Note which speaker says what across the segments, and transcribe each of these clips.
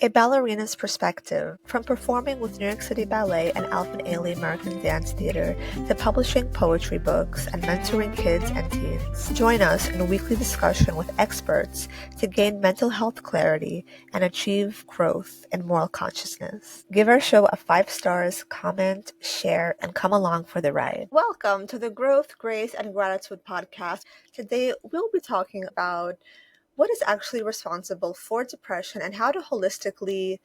Speaker 1: A ballerina's perspective, from performing with New York City Ballet and Alvin Ailey American Dance Theater to publishing poetry books and mentoring kids and teens. Join us in a weekly discussion with experts to gain mental health clarity and achieve growth in moral consciousness. Give our show a 5 stars, comment, share, and come along for the ride. Welcome to the Growth, Grace, and Gratitude podcast. Today we'll be talking about what is actually responsible for depression and how to holistically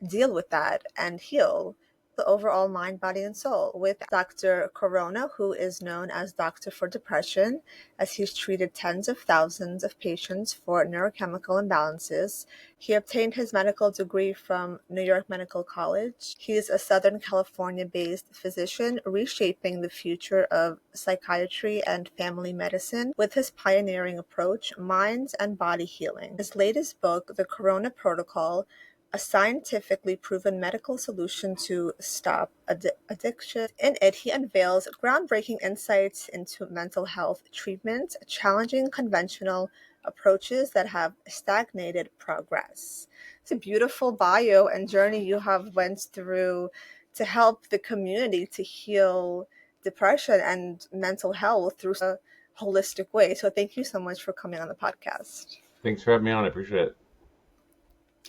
Speaker 1: deal with that and heal the overall mind, body, and soul with Dr. Corona, who is known as Doctor for Depression, as he's treated tens of thousands of patients for neurochemical imbalances. He obtained his medical degree from New York Medical College. He is a Southern California-based physician reshaping the future of psychiatry and family medicine with his pioneering approach, Minds and Body Healing. His latest book, The Corona Protocol, a scientifically proven medical solution to stop addiction. In it, he unveils groundbreaking insights into mental health treatment, challenging conventional approaches that have stagnated progress. It's a beautiful bio and journey you have went through to help the community to heal depression and mental health through a holistic way. So thank you so much for coming on the podcast.
Speaker 2: Thanks for having me on. I appreciate it.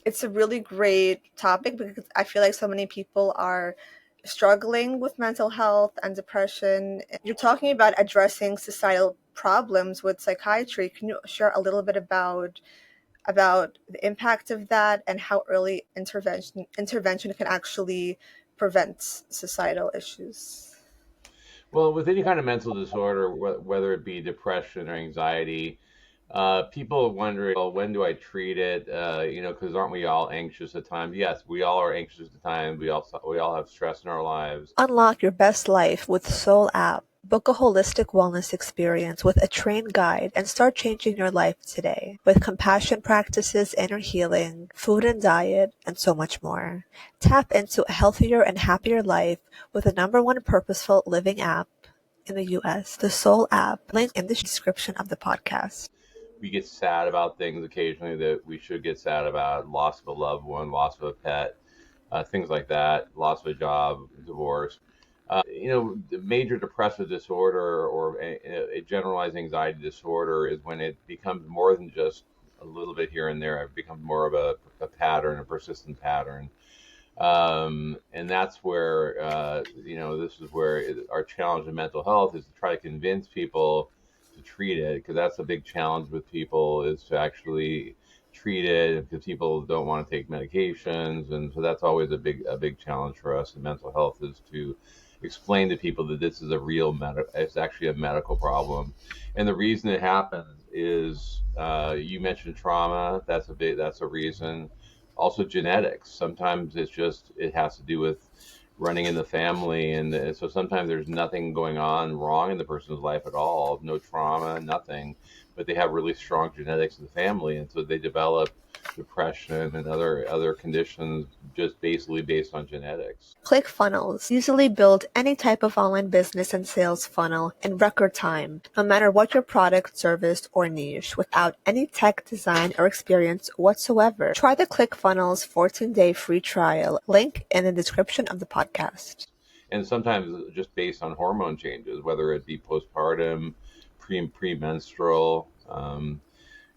Speaker 1: It's a really great topic because I feel like so many people are struggling with mental health and depression. You're talking about addressing societal problems with psychiatry. Can you share a little bit about the impact of that and how early intervention can actually prevent societal issues?
Speaker 2: Well, with any kind of mental disorder, whether it be depression or anxiety, people are wondering, well, when do I treat it? Because aren't we all anxious at times? Yes, we all are anxious at times. We all have stress in our lives.
Speaker 1: Unlock your best life with Soul app. Book a holistic wellness experience with a trained guide and start changing your life today with compassion practices, inner healing, food and diet, and so much more. Tap into a healthier and happier life with the #1 purposeful living app in the US, the Soul app. Link in the description of the podcast.
Speaker 2: We get sad about things occasionally that we should get sad about: loss of a loved one, loss of a pet, things like that, loss of a job, divorce. The major depressive disorder or a generalized anxiety disorder is when it becomes more than just a little bit here and there. It becomes more of a pattern, a persistent pattern. And that's where, this is where our challenge in mental health is to try to convince people to treat it, because that's a big challenge with people, is to actually treat it, because people don't want to take medications. And so that's always a big challenge for us in mental health, is to explain to people that this is it's actually a medical problem. And the reason it happens is, you mentioned trauma. That's a reason. Also genetics. Sometimes it has to do with running in the family, and so sometimes there's nothing going on wrong in the person's life at all, no trauma, nothing, but they have really strong genetics in the family, and so they develop depression and other conditions just basically based on genetics.
Speaker 1: ClickFunnels easily build any type of online business and sales funnel in record time, no matter what your product, service, or niche, without any tech design or experience whatsoever. Try the ClickFunnels 14-day free trial, link in the description of the podcast.
Speaker 2: And sometimes just based on hormone changes, whether it be postpartum, premenstrual,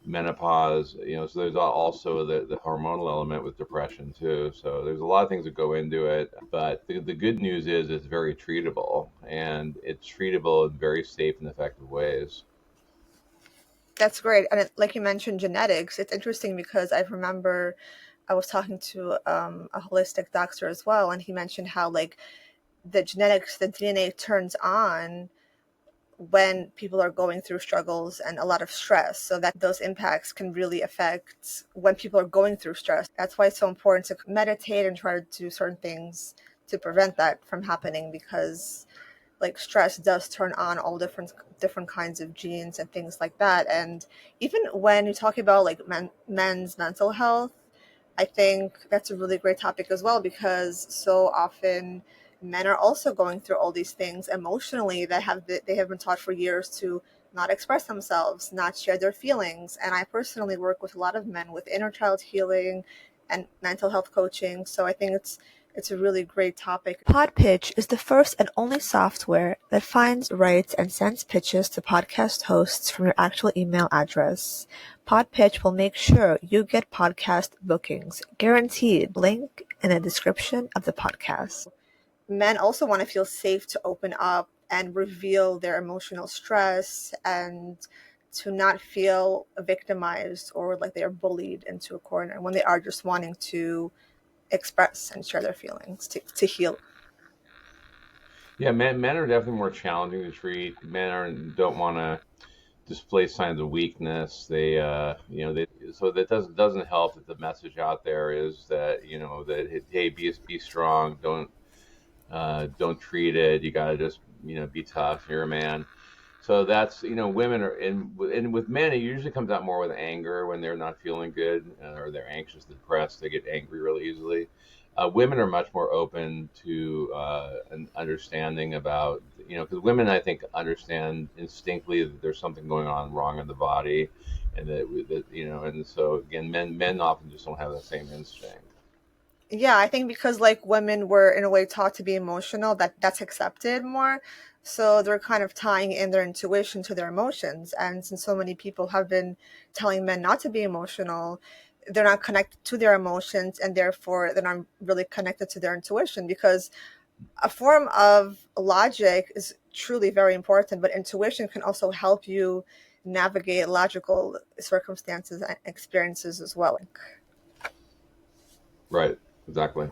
Speaker 2: menopause, so there's also the hormonal element with depression too. So there's a lot of things that go into it, but the good news is it's very treatable, and it's treatable in very safe and effective ways.
Speaker 1: That's great. And like you mentioned, genetics, it's interesting because I remember I was talking to a holistic doctor as well, and he mentioned how like the genetics, the DNA turns on when people are going through struggles and a lot of stress, so that those impacts can really affect when people are going through stress. That's why it's so important to meditate and try to do certain things to prevent that from happening, because like stress does turn on all different kinds of genes and things like that. And even when you talk about like men's mental health, I think that's a really great topic as well, because so often men are also going through all these things emotionally that they have been taught for years to not express themselves, not share their feelings. And I personally work with a lot of men with inner child healing and mental health coaching. So I think it's a really great topic. Podpitch is the first and only software that finds, writes, and sends pitches to podcast hosts from your actual email address. Podpitch will make sure you get podcast bookings, guaranteed. Link in the description of the podcast. Men also want to feel safe to open up and reveal their emotional stress and to not feel victimized or like they are bullied into a corner when they are just wanting to express and share their feelings to heal.
Speaker 2: Yeah, men are definitely more challenging to treat. Don't want to display signs of weakness. So that doesn't help that the message out there is that that hey, be strong, don't treat it. You got to just be tough. You're a man. So that's women are and with men it usually comes out more with anger when they're not feeling good or they're anxious, depressed. They get angry really easily. Women are much more open to an understanding about because women I think understand instinctively that there's something going on wrong in the body, and and so again men often just don't have that same instinct.
Speaker 1: Yeah, I think because like women were in a way taught to be emotional, that's accepted more. So they're kind of tying in their intuition to their emotions. And since so many people have been telling men not to be emotional, they're not connected to their emotions and therefore they're not really connected to their intuition because a form of logic is truly very important, but intuition can also help you navigate logical circumstances and experiences as well.
Speaker 2: Right, exactly.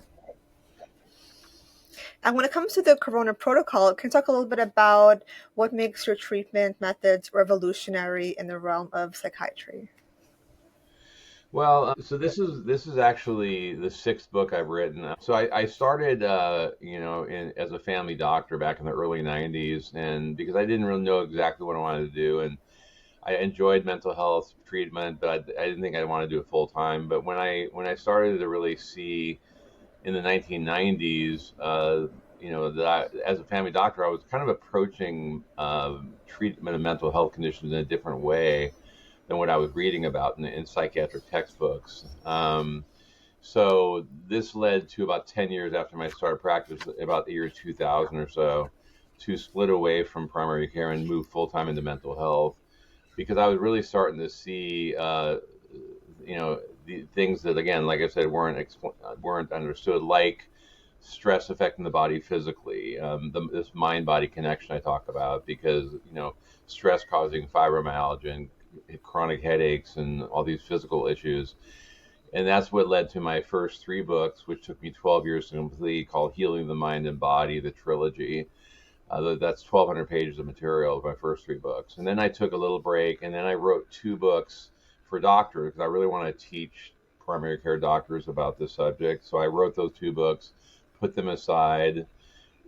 Speaker 1: And when it comes to the Corona protocol, can you talk a little bit about what makes your treatment methods revolutionary in the realm of psychiatry?
Speaker 2: Well, so this is actually the sixth book I've written. So I started, as a family doctor back in the early '90s, and because I didn't really know exactly what I wanted to do, and I enjoyed mental health treatment, but I didn't think I wanted to do it full time. But when I started to really see in the 1990s, that as a family doctor, I was kind of approaching treatment of mental health conditions in a different way than what I was reading about in psychiatric textbooks. So this led to about 10 years after my started practice, about the year 2000 or so, to split away from primary care and move full time into mental health because I was really starting to see, the things that, again, like I said, weren't understood, like stress affecting the body physically, this mind-body connection I talk about, because stress causing fibromyalgia and chronic headaches and all these physical issues. And that's what led to my first three books, which took me 12 years to complete, called Healing the Mind and Body, the trilogy. That's 1,200 pages of material of my first three books. And then I took a little break, and then I wrote two books for doctors because I really want to teach primary care doctors about this subject. So I wrote those two books, put them aside,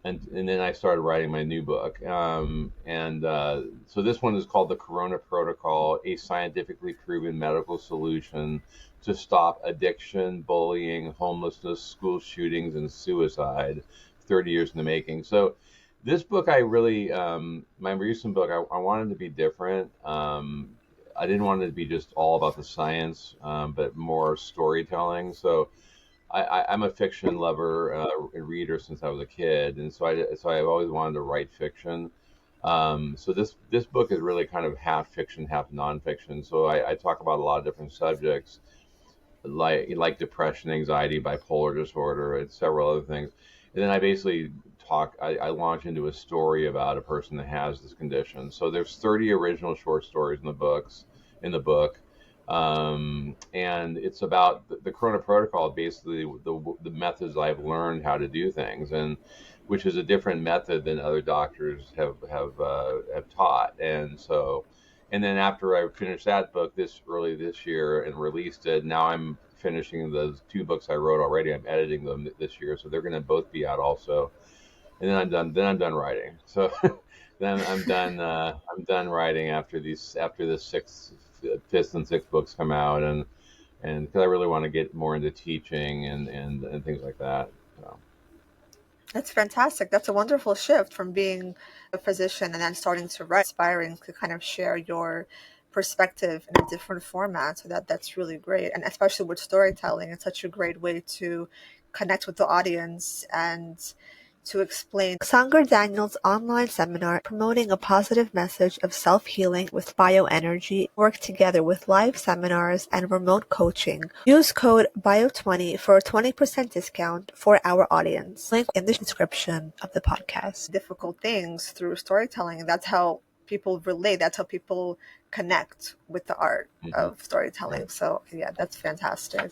Speaker 2: and then I started writing my new book. So this one is called The Corona Protocol, a scientifically proven medical solution to stop addiction, bullying, homelessness, school shootings, and suicide, 30 years in the making. So this book, my recent book, I wanted to be different. I didn't want it to be just all about the science, but more storytelling. So I'm a fiction lover and reader since I was a kid, and so I've always wanted to write fiction. So this book is really kind of half fiction, half nonfiction. So I talk about a lot of different subjects, like depression, anxiety, bipolar disorder, and several other things. And then I basically I launch into a story about a person that has this condition. So there's 30 original short stories in the book. And it's about the Corona Protocol, basically the methods I've learned how to do things, and which is a different method than other doctors have taught. And then after I finished that book early this year and released it, now I'm finishing those two books I wrote already. I'm editing them this year, so they're going to both be out also. And then I'm done. Then I'm done writing. So then I'm done. I'm done writing after the fifth and sixth books come out, and because I really want to get more into teaching and things like that. So.
Speaker 1: That's fantastic. That's a wonderful shift from being a physician and then starting to write. Inspiring to kind of share your perspective in a different format. So that's really great. And especially with storytelling, it's such a great way to connect with the audience and to explain Sanger Daniel's online seminar promoting a positive message of self-healing with bioenergy work together with live seminars and remote coaching. Use code BIO20 for a 20% discount for our audience. Link in the description of the podcast. Difficult things through storytelling. That's how people relate. That's how people connect with the art of storytelling. So yeah, that's fantastic.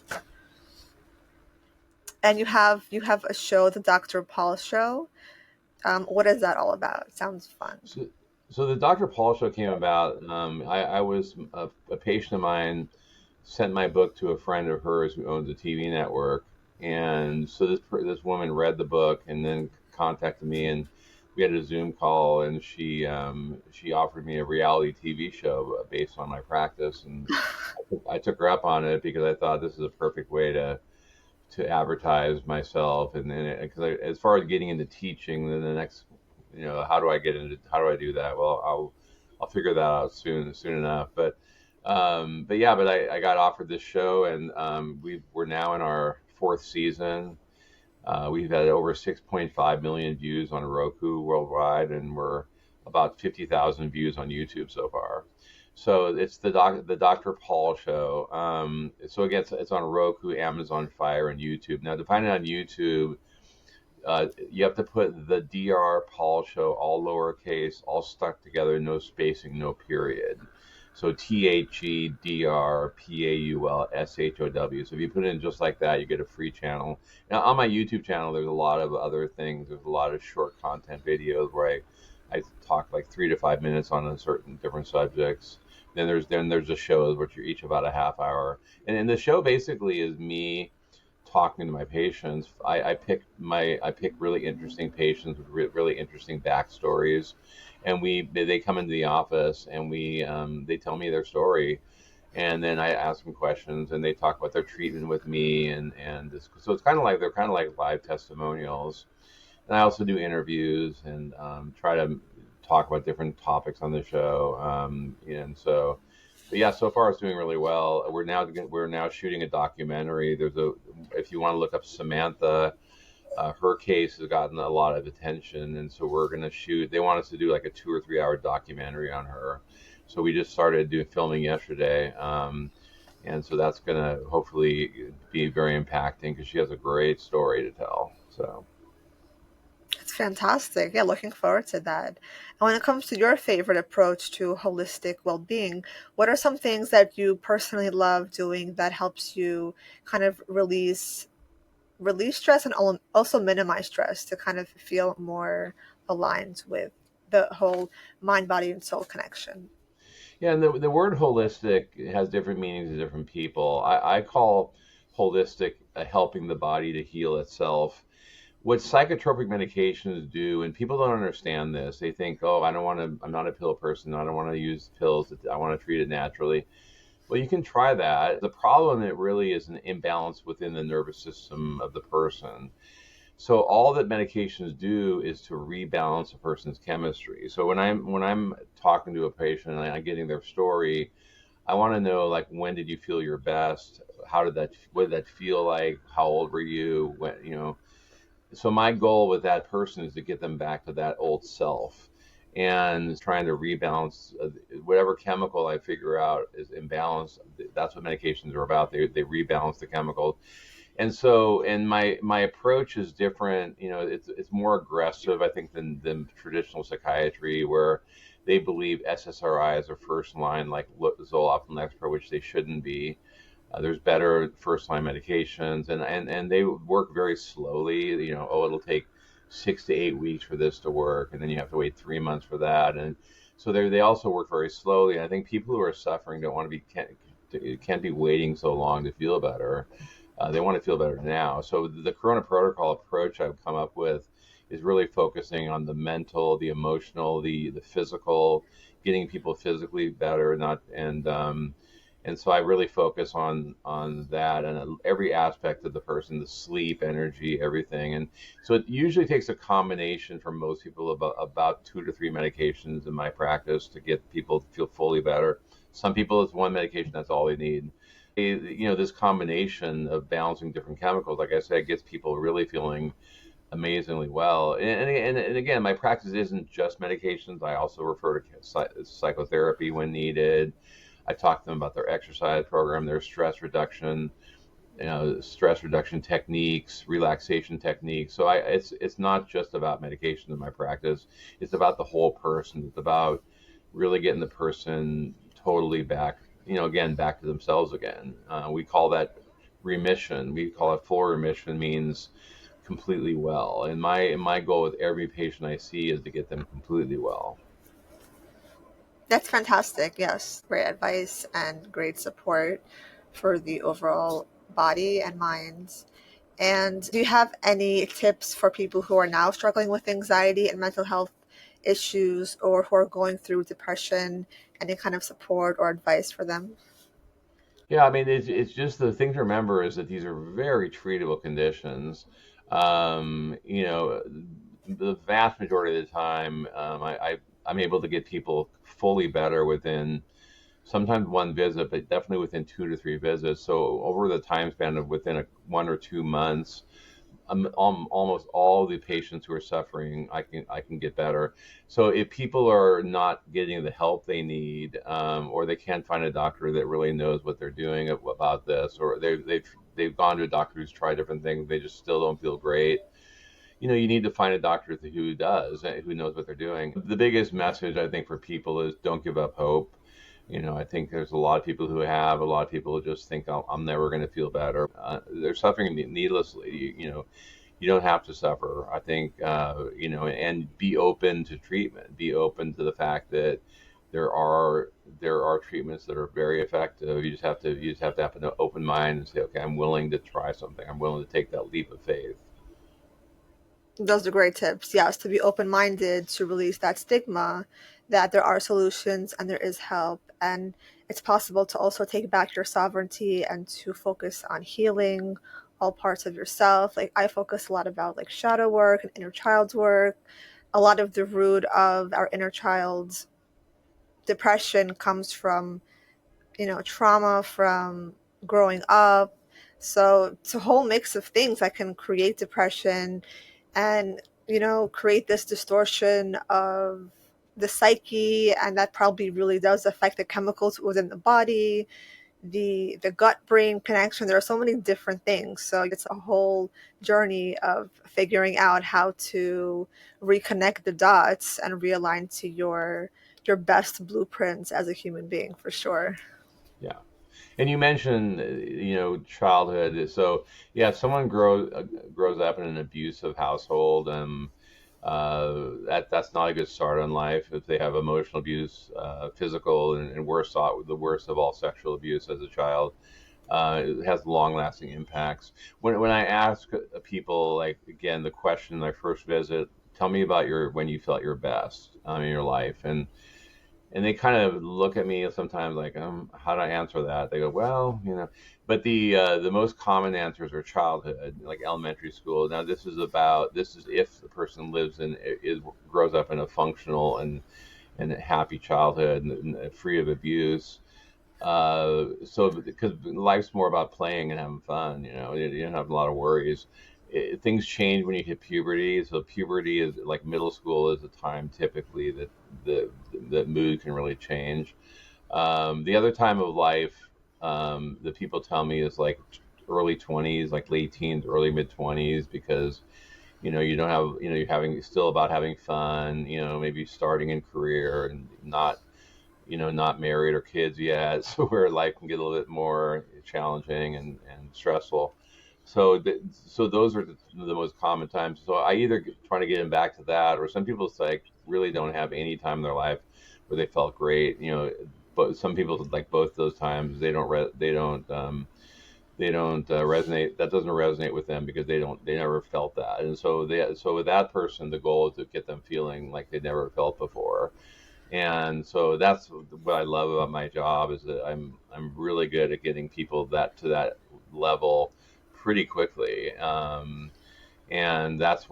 Speaker 1: And you have a show, the Dr. Paul Show. What is that all about? It sounds fun.
Speaker 2: So the Dr. Paul Show came about. I was a patient of mine sent my book to a friend of hers who owns a TV network, and so this woman read the book and then contacted me, and we had a Zoom call, and she offered me a reality TV show based on my practice, and I took her up on it because I thought this is a perfect way to advertise myself, and then because as far as getting into teaching, then the next, how do I do that? Well, I'll figure that out soon enough. But I got offered this show, and we're now in our fourth season. We've had over 6.5 million views on Roku worldwide, and we're about 50,000 views on YouTube so far. So it's the Dr. Paul Show. So again, it's on Roku, Amazon Fire, and YouTube. Now, to find it on YouTube, you have to put the Dr. Paul Show, all lowercase, all stuck together, no spacing, no period. So THEDRPAULSHOW. So if you put it in just like that, you get a free channel. Now, on my YouTube channel, there's a lot of other things. There's a lot of short content videos where I talk like 3 to 5 minutes on a certain different subjects. Then there's the shows, which are each about a half hour. And the show basically is me talking to my patients. I pick really interesting patients with really interesting backstories, and they come into the office and they tell me their story, and then I ask them questions, and they talk about their treatment with me, so it's they're kind of like live testimonials. And I also do interviews and try to talk about different topics on the show. So far it's doing really well. We're now shooting a documentary. If you want to look up Samantha, her case has gotten a lot of attention, and so we're going to shoot. They want us to do like a 2 or 3 hour documentary on her. So we just started filming yesterday, and so that's going to hopefully be very impacting because she has a great story to tell. So.
Speaker 1: It's fantastic. Yeah, looking forward to that. And when it comes to your favorite approach to holistic well-being, what are some things that you personally love doing that helps you kind of release stress and also minimize stress to kind of feel more aligned with the whole mind, body, and soul connection?
Speaker 2: Yeah, and the word holistic has different meanings to different people. I call holistic helping the body to heal itself. What psychotropic medications do, and people don't understand this, they think, oh, I'm not a pill person, I don't want to use pills, I want to treat it naturally. Well, you can try that. The problem, it really is an imbalance within the nervous system of the person. So all that medications do is to rebalance a person's chemistry. So when I'm talking to a patient and I'm getting their story, I want to know, like, when did you feel your best? What did that feel like? How old were you? So my goal with that person is to get them back to that old self, and trying to rebalance whatever chemical I figure out is imbalanced. That's what medications are about. They rebalance the chemical. And my approach is different. It's more aggressive, I think, than traditional psychiatry, where they believe SSRIs are first line, like Zoloft and Lexapro, which they shouldn't be. There's better first line medications, and they work very slowly. It'll take 6 to 8 weeks for this to work, and then you have to wait 3 months for that. And so they also work very slowly. And I think people who are suffering can't be waiting so long to feel better. They want to feel better now. So the Corona Protocol approach I've come up with is really focusing on the mental, the emotional, the physical, getting people physically better, and so I really focus on that and every aspect of the person, the sleep, energy, everything. And so it usually takes a combination for most people about 2 to 3 medications in my practice to get people to feel fully better. Some people, it's one medication, that's all they need. This combination of balancing different chemicals, like I said, gets people really feeling amazingly well. And again, my practice isn't just medications. I also refer to psychotherapy when needed. I talk to them about their exercise program, their stress reduction techniques, relaxation techniques. So it's not just about medication in my practice. It's about the whole person. It's about really getting the person totally back, again, back to themselves again. We call that remission. We call it full remission, means completely well. And my goal with every patient I see is to get them completely well.
Speaker 1: That's fantastic. Yes, great advice and great support for the overall body and mind. And do you have any tips for people who are now struggling with anxiety and mental health issues, or who are going through depression? Any kind of support or advice for them?
Speaker 2: Yeah, I mean, it's just the thing to remember is that these are very treatable conditions. You know, the vast majority of the time, I'm able to get people fully better within sometimes one visit, but definitely within 2 to 3 visits. So over the time span of within 1 or 2 months, almost all the patients who are suffering, I can get better. So if people are not getting the help they need, or they can't find a doctor that really knows what they're doing about this, or they've gone to a doctor who's tried different things, they just still don't feel great. You need to find a doctor who does, who knows what they're doing. The biggest message I think for people is don't give up hope. I think there's a lot of people a lot of people who just think, oh, I'm never going to feel better. They're suffering needlessly. You don't have to suffer. I think, and be open to treatment. Be open to the fact that there are treatments that are very effective. You just have to have an open mind and say, okay, I'm willing to try something. I'm willing to take that leap of faith.
Speaker 1: Those are great tips. Yes, to be open minded, to release that stigma that there are solutions and there is help. And it's possible to also take back your sovereignty and to focus on healing all parts of yourself. Like, I focus a lot about like shadow work and inner child's work. A lot of the root of our inner child's depression comes from, trauma from growing up. So it's a whole mix of things that can create depression and, create this distortion of the psyche. And that probably really does affect the chemicals within the body, the gut brain connection. There are so many different things. So it's a whole journey of figuring out how to reconnect the dots and realign to your best blueprints as a human being, for sure.
Speaker 2: Yeah. And you mentioned, childhood. So yeah, if someone grows up in an abusive household, that's not a good start in life. If they have emotional abuse, physical, and the worst of all, sexual abuse as a child, it has long-lasting impacts. When I ask people, like, again, the question in my first visit, tell me about when you felt your best in your life, and they kind of look at me sometimes like, how do I answer that? They go, well, but the most common answers are childhood, like elementary school. Now this is if the person grows up in a functional and a happy childhood and free of abuse. So because life's more about playing and having fun, you don't have a lot of worries. Things change when you hit puberty. So puberty is like middle school is a time typically that the mood can really change. The other time of life that people tell me is like early 20s, like late teens, early mid 20s, because you don't have, you're having still about having fun, maybe starting in career and not married or kids yet, so where life can get a little bit more challenging and stressful. So those are the most common times. So I either try to get them back to that, or some people like really don't have any time in their life where they felt great. But some people like both those times. They don't resonate. That doesn't resonate with them because they never felt that. And so with that person, the goal is to get them feeling like they never felt before. And so that's what I love about my job, is that I'm really good at getting people to that level pretty quickly. And this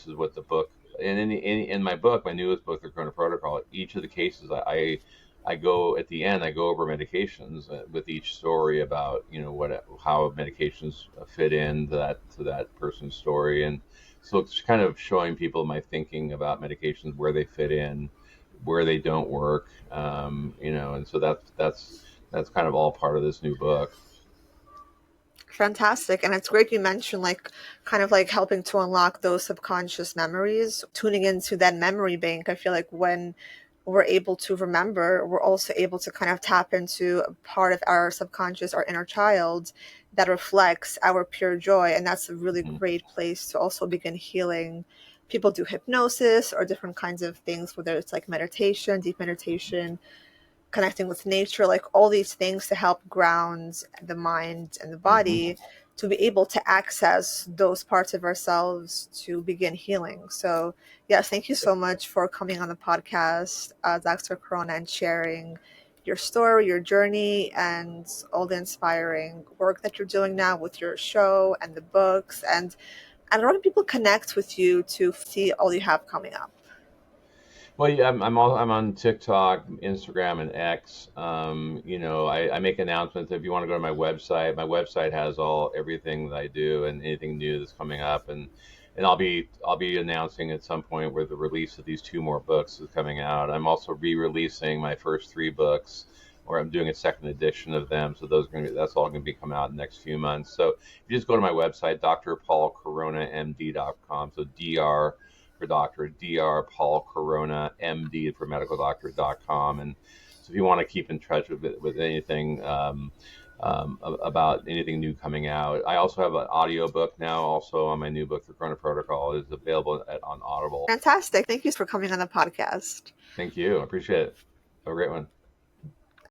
Speaker 2: is what the book, and in my book, my newest book, The Corona Protocol, each of the cases, I go at the end, I go over medications with each story about, how medications fit into that person's story. And so it's kind of showing people my thinking about medications, where they fit in, where they don't work, and so that's kind of all part of this new book.
Speaker 1: Fantastic. And it's great you mentioned like kind of like helping to unlock those subconscious memories, tuning into that memory bank. I feel like when we're able to remember, we're also able to kind of tap into a part of our subconscious, our inner child that reflects our pure joy. And that's a really
Speaker 2: Mhm.
Speaker 1: great place to also begin healing. People do hypnosis or different kinds of things, whether it's like meditation, deep meditation, connecting with nature, like all these things to help ground the mind and the
Speaker 2: Mhm.
Speaker 1: body to be able to access those parts of ourselves to begin healing. So, yes, thank you so much for coming on the podcast, Dr. Corona, and sharing your story, your journey, and all the inspiring work that you're doing now with your show and the books. And how do people connect with you to see all you have coming up?
Speaker 2: Well, yeah, I'm on TikTok, Instagram, and X. I make announcements. If you want to go to my website has everything that I do and anything new that's coming up, and I'll be announcing at some point where the release of these two more books is coming out. I'm also re-releasing my first three books, or I'm doing a second edition of them. So that's all going to be coming out in the next few months. So if you just go to my website, drpaulcoronamd.com. So Dr. for doctor, Dr. Paul Corona, MD for medical doctor.com. And so if you want to keep in touch with anything about anything new coming out, I also have an audio book now. Also on my new book, The Corona Protocol, is available on Audible.
Speaker 1: Fantastic. Thank you for coming on the podcast.
Speaker 2: Thank you. I appreciate it. Have a great one.